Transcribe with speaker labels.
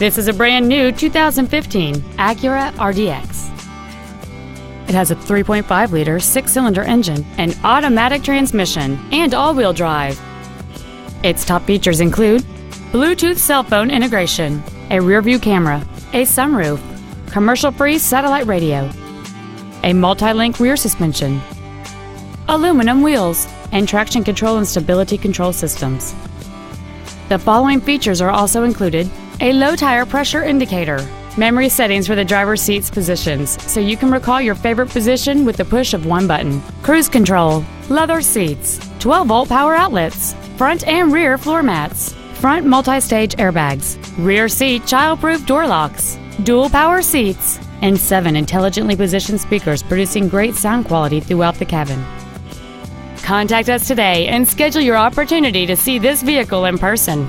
Speaker 1: This is a brand new 2015 Acura RDX. It has a 3.5-liter six-cylinder engine, an automatic transmission, and all-wheel drive. Its top features include Bluetooth cell phone integration, a rear-view camera, a sunroof, commercial-free satellite radio, a multi-link rear suspension, aluminum wheels, and traction control and stability control systems. The following features are also included: a low tire pressure indicator, memory settings for the driver's seat's positions so you can recall your favorite position with the push of one button, cruise control, leather seats, 12-volt power outlets, front and rear floor mats, front multi-stage airbags, rear seat child-proof door locks, dual power seats, and 7 intelligently positioned speakers producing great sound quality throughout the cabin. Contact us today and schedule your opportunity to see this vehicle in person.